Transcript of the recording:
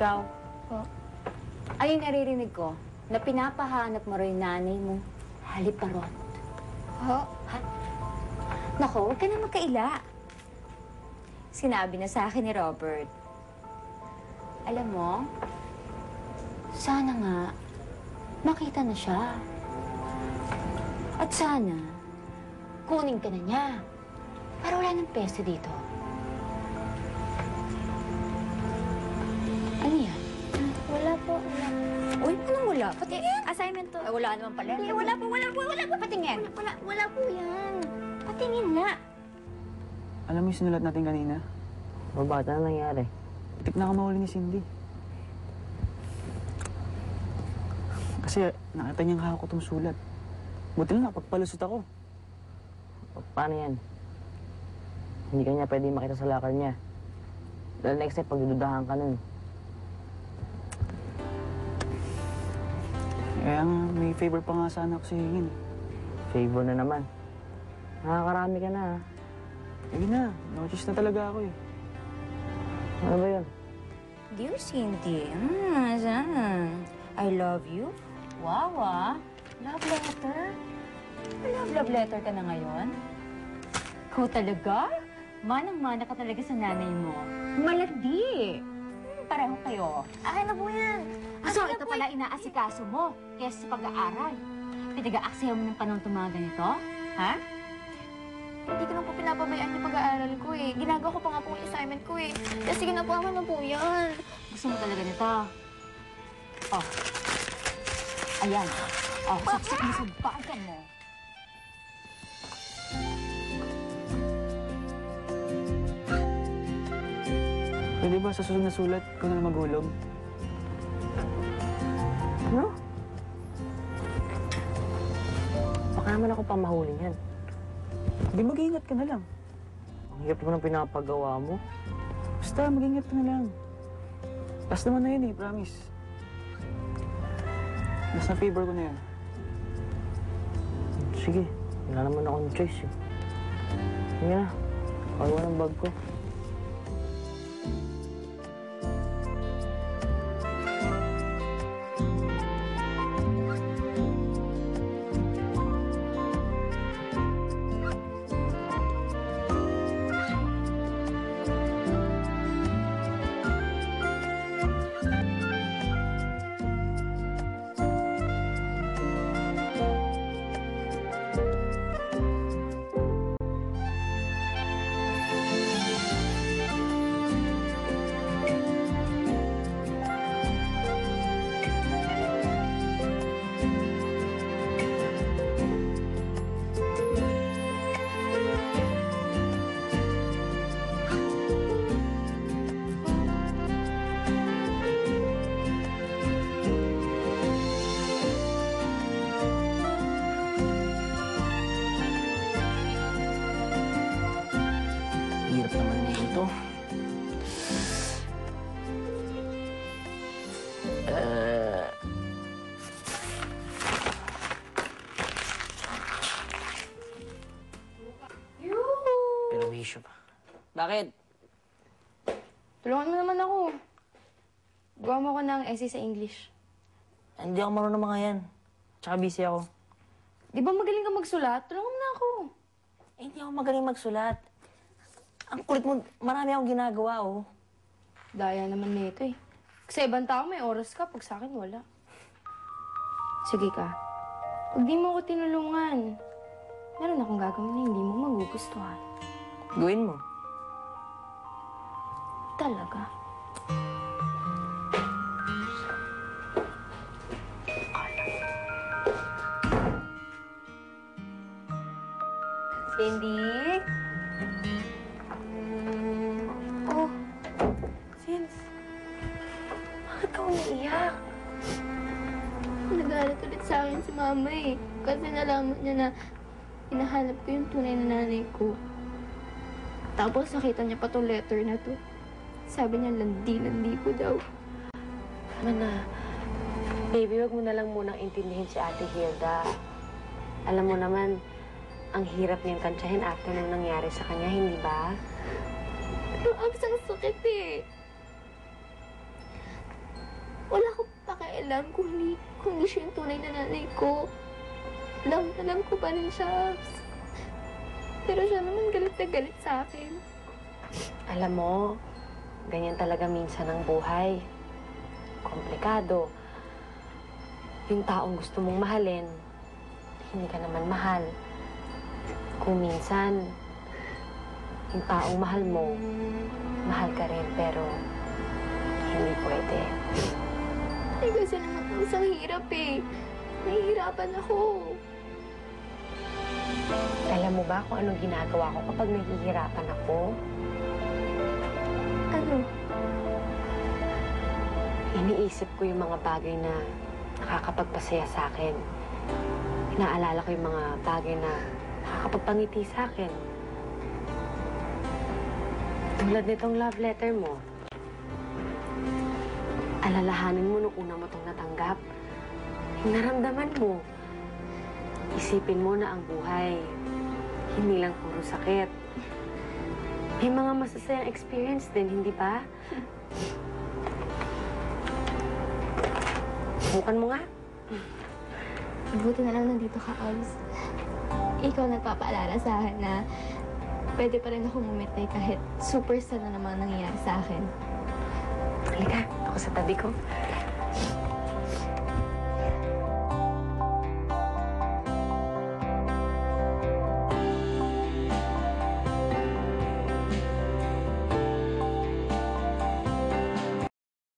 Ikaw? Po. Ay, naririnig ko na pinapahanap mo rin nanay mo. Haliparot. Ho? Ha? Nako, huwag ka na magkaila. Sinabi na sa akin ni Robert. Alam mo, sana nga makita na siya. At sana, kunin ka na niya. Para wala ng peso dito. Ano yan? Wala po, wala. Uy, anong wala? Patingin. Assignment to. Ay, wala naman pala. Hindi, wala po. Patingin. Wala po yan. Patingin nga. Alam mo yung sinulat natin kanina? Bata na nangyari. Tik na ka mahuli ni Cindy. Kasi nakita niyang hawak ko itong sulat. Buti lang napagpalusot ako. Paano yan? Hindi ka niya pwede makita sa lakar niya. Dahil next time, pagdududahan ka nun. Kaya nga, may favor pa nga sana ako sihingin. Favor na naman. Nakakarami ka na, ha? Sige na, no-choose na talaga ako eh. Ano ba yun? Dear Cindy, I love you. Wow, ah. Love letter? Love letter ka na ngayon? Ikaw talaga? Manang-mana ka talaga sa nanay mo. Malandi. Pareho kayo. Akin na po yan. So, ito pala inaasikaso mo kaysa sa pag-aaral. Pinag-aaksihan mo ng panahon mga ganito? Ha? Hindi ko na po pinapabayaan yung pag-aaral ko eh. Ginagawa ko pa nga po yung assignment ko eh. Kaya sige na po, aman na po yan. Gusto mo talaga nito? Oh. Ayan. Oh, saksak mo sa bagan mo. Pwede ba sa susunod na sulat, ikaw na maghulog? Ano? Baka naman ako pamahuli yan. Di mag-iingat ka na lang. Ang hirap mo ng pinapagawa mo. Basta, mag-iingat ka na lang. Last naman na yun eh, promise. Nasa favor ko na yan. Sige, wala naman akong choice eh. Sige na, kawa ng bag ko. Hirap naman na ito. Perwisyo pa. Bakit? Tulungan mo naman ako. Gawa mo ko ng essay sa English. Hindi ako marunong ng mga yan. Tsaka busy ako. Di ba magaling ka magsulat? Tulungan mo na ako. Hindi ako magaling magsulat. Ang kulit mo, marami akong ginagawa, oh. Daya naman nito eh. Kasi ibang tao may oras ka, pag sa akin wala. Sige ka. Pag di mo ako tinulungan, meron akong gagawin na hindi mo magugustuhan. Gawin mo. Talaga. Cindy? Oh, Sins. Bakit ka umiiyak? Nagalit ulit sa akin si Mama eh. Kasi nalaman niya na hinahanap ko yung tunay na nanay ko. Tapos nakita niya pa tong letter na to. Sabi niya, landi ko daw. Mana, baby, wag mo na lang munang intindihin si Ate Hilda. Alam mo naman, ang hirap niyang tansyahin after nang nangyari sa kanya, hindi ba? Pero ang sakit eh. Wala akong pakialam kung hindi siya yung tunay na nanay ko. Alam ko pa rin siya. Pero siya naman galit na galit sa akin. Alam mo, ganyan talaga minsan ang buhay. Komplikado. Yung taong gusto mong mahalin, hindi ka naman mahal. Kung minsan, yung taong mahal mo, mahal ka rin, pero hindi pwede. Eh kasi naman ang isang hirap eh. Nahihirapan ako. Alam mo ba kung anong ginagawa ko kapag nahihirapan ako? Ano? Iniisip ko yung mga bagay na nakakapagpasaya sa akin. Inaalala ko yung mga bagay na nakakapagpangiti sa akin. Tulad nitong love letter mo. Alalahanin mo nung una mo itong natanggap. Yung naramdaman mo. Isipin mo na ang buhay, hindi lang puro sakit. May mga masasayang experience din, hindi ba? Subukan mo nga. Buti na lang nandito ka, Oz. Ikaw nagpapaalala sa akin na pwede pa rin ako mumitay kahit super sad na naman nangyayari sa akin. Halika, ako sa tabi ko.